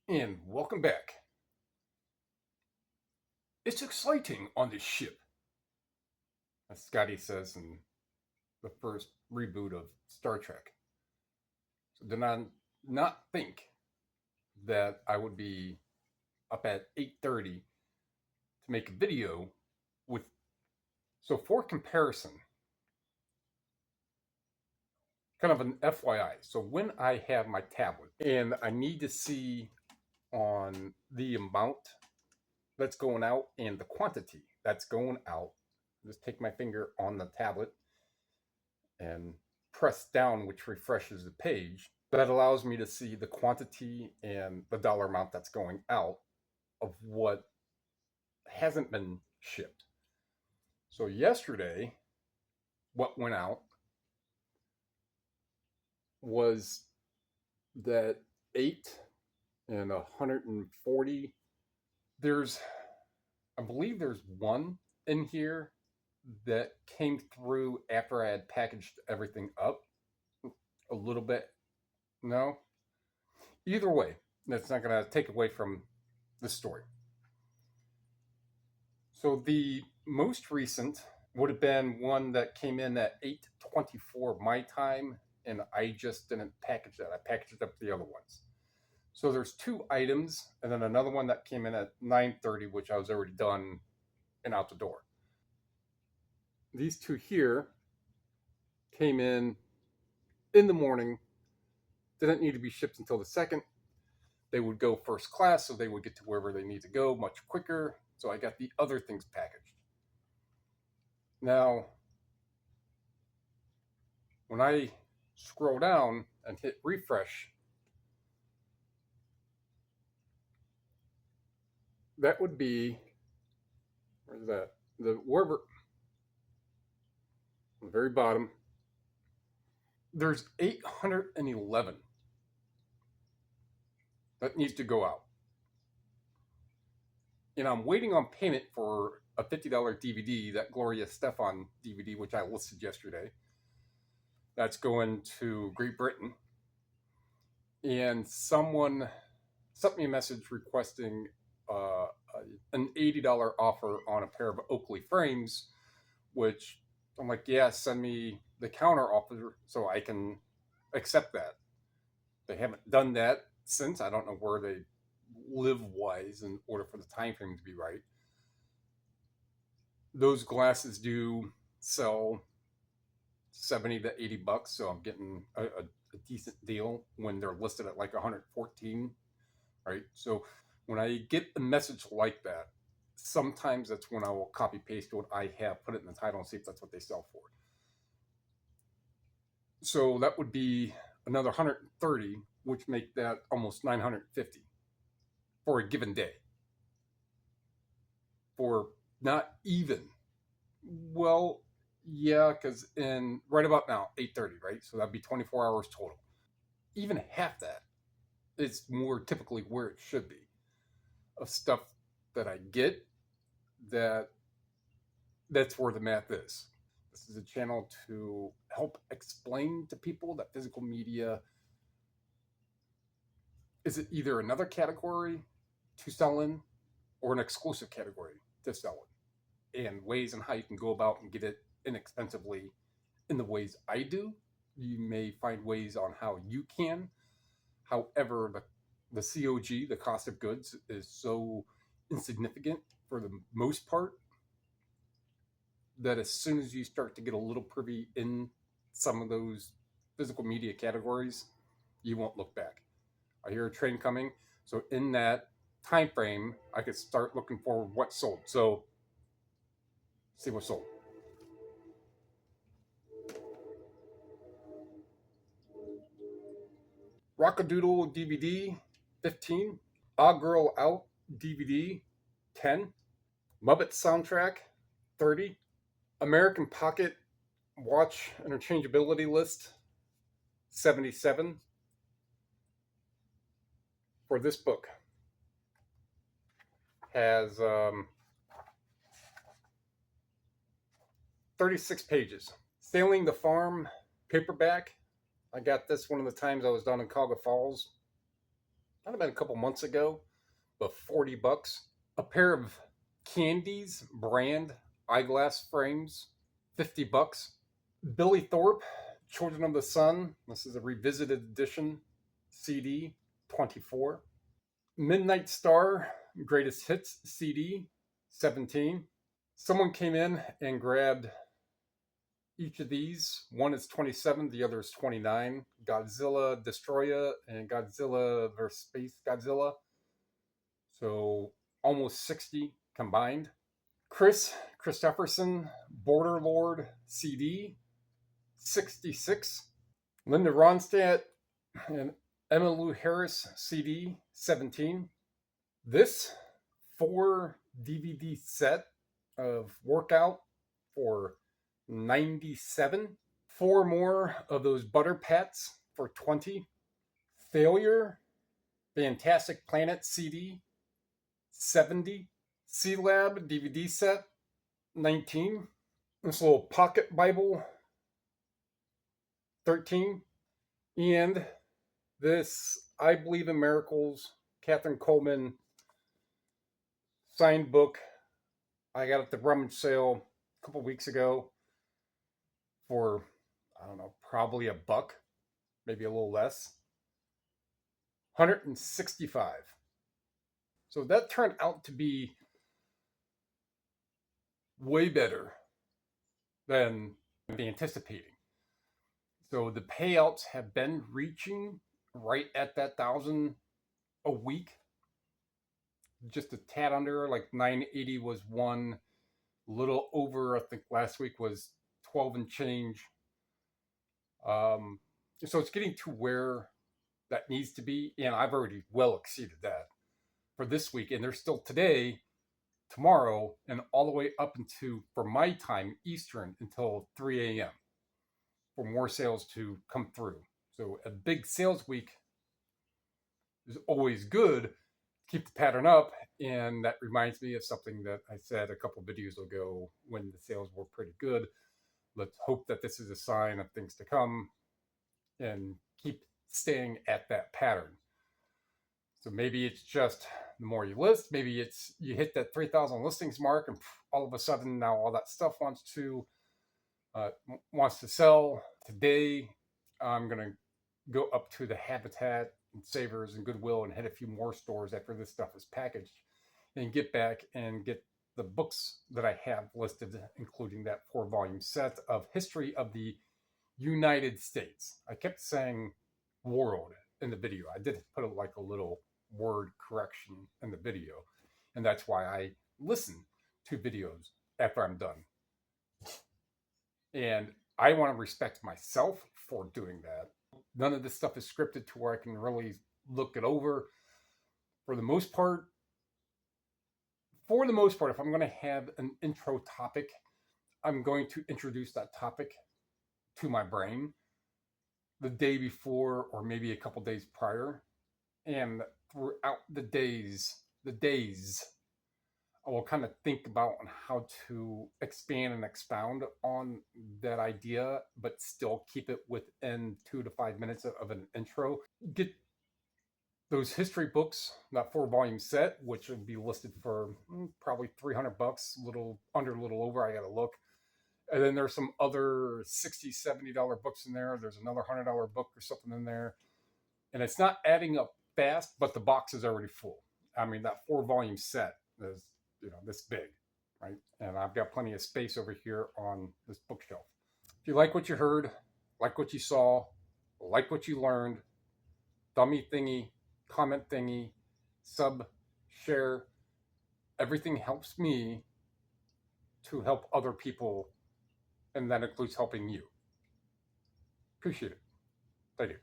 And welcome back. It's exciting on this ship, as Scotty says in the first reboot of Star Trek. So did I not think that I would be up at 8:30 to make a video with. So for comparison, kind of an FYI. So when I have my tablet and I need to see on the amount that's going out and the quantity that's going out, just take my finger on the tablet and press down, which refreshes the page. That allows me to see the quantity and the dollar amount that's going out of what hasn't been shipped. So yesterday, what went out was that 8 and 140. I believe there's one in here that came through after I had packaged everything up a little bit. No, either way, that's not going to take away from the story. So the most recent would have been one that came in at 8:24 my time, and I just didn't package that. I packaged up the other ones. So there's two items, and then another one that came in at 9:30, which I was already done and out the door. These two here came in the morning, didn't need to be shipped until the second. They would go first class, so they would get to wherever they need to go much quicker. So I got the other things packaged. Now, when I scroll down and hit refresh, that would be, where's that? The wherever, the very bottom. There's 811 that needs to go out. And I'm waiting on payment for a $50 DVD, that Gloria Stefan DVD, which I listed yesterday. That's going to Great Britain. And someone sent me a message requesting an $80 offer on a pair of Oakley frames, which I'm like, yeah, send me the counter offer so I can accept that. They haven't done that since. I don't know where they live wise in order for the time frame to be right. Those glasses do sell 70 to 80 bucks, so I'm getting a decent deal when they're listed at like 114, right? So when I get a message like that, sometimes that's when I will copy paste what I have, put it in the title, and see if that's what they sell for. So that would be another 130, which make that almost 950 for a given day. For not even, well, yeah, because in right about now 8:30, right? So that'd be 24 hours total. Even half that is more typically where it should be of stuff that I get that that's where the math is. This is a channel to help explain to people that physical media is either another category to sell in or an exclusive category to sell in, and ways and how you can go about and get it inexpensively in the ways I do. You may find ways on how you can. However, the COG, the cost of goods, is so insignificant for the most part that as soon as you start to get a little privy in some of those physical media categories, you won't look back. I hear a train coming, so in that time frame, I could start looking for what sold. So, see what sold. Rockadoodle DVD, 15. Odd Girl Out DVD, 10. Muppet Soundtrack, 30. American Pocket Watch Interchangeability List, 77. For this book, has 36 pages. Sailing the Farm paperback. I got this one of the times I was down in Cuyahoga Falls, might have been a couple months ago, but $40. A pair of Candies brand eyeglass frames, $50. Billy Thorpe, Children of the Sun. This is a revisited edition CD, 24. Midnight Star, Greatest Hits CD, 17. Someone came in and grabbed each of these. One is 27, the other is 29. Godzilla Destroyer and Godzilla vs. Space Godzilla. So almost 60 combined. Chris Christopherson, Border Lord CD, 66. Linda Ronstadt and Emma Lou Harris CD, 17. This 4 DVD set of Workout for 97. 4 more of those Butter Pats for 20. Failure, Fantastic Planet CD, 70. C-Lab DVD set, 19. This little pocket Bible, 13. And this I Believe in Miracles, Catherine Coleman signed book. I got it at the rummage sale a couple weeks ago for, I don't know, probably $1, maybe a little less. 165. So that turned out to be way better than anticipating. So the payouts have been reaching right at that 1,000 a week. Just a tad under, like 980 was one, little over, I think last week was 12 and change. So it's getting to where that needs to be, and I've already well exceeded that for this week. And there's still today, tomorrow, and all the way up into, for my time, Eastern, until 3 a.m. for more sales to come through. So a big sales week is always good. Keep the pattern up. And that reminds me of something that I said a couple videos ago when the sales were pretty good. Let's hope that this is a sign of things to come and keep staying at that pattern. So maybe it's just the more you list, maybe it's you hit that 3,000 listings mark and all of a sudden now all that stuff wants to sell. Today I'm going to go up to the Habitat and Savers and Goodwill and hit a few more stores after this stuff is packaged and get back and get the books that I have listed, including that 4-volume set of History of the United States. I kept saying world in the video. I did put like a little word correction in the video, and that's why I listen to videos after I'm done. And I want to respect myself for doing that. None of this stuff is scripted to where I can really look it over. For the most part, if I'm going to have an intro topic, I'm going to introduce that topic to my brain the day before or maybe a couple days prior. And throughout the days, I will kind of think about how to expand and expound on that idea, but still keep it within 2 to 5 minutes of an intro. Get those history books, that 4-volume set, which would be listed for probably $300, a little under, a little over. I got to look. And then there's some other $60, $70 books in there. There's another $100 book or something in there. And it's not adding up fast, but the box is already full. I mean, that 4-volume set is, this big, right? And I've got plenty of space over here on this bookshelf. If you like what you heard, like what you saw, like what you learned, dummy thingy, comment thingy, sub, share, everything helps me to help other people, and that includes helping you. Appreciate it. Thank you.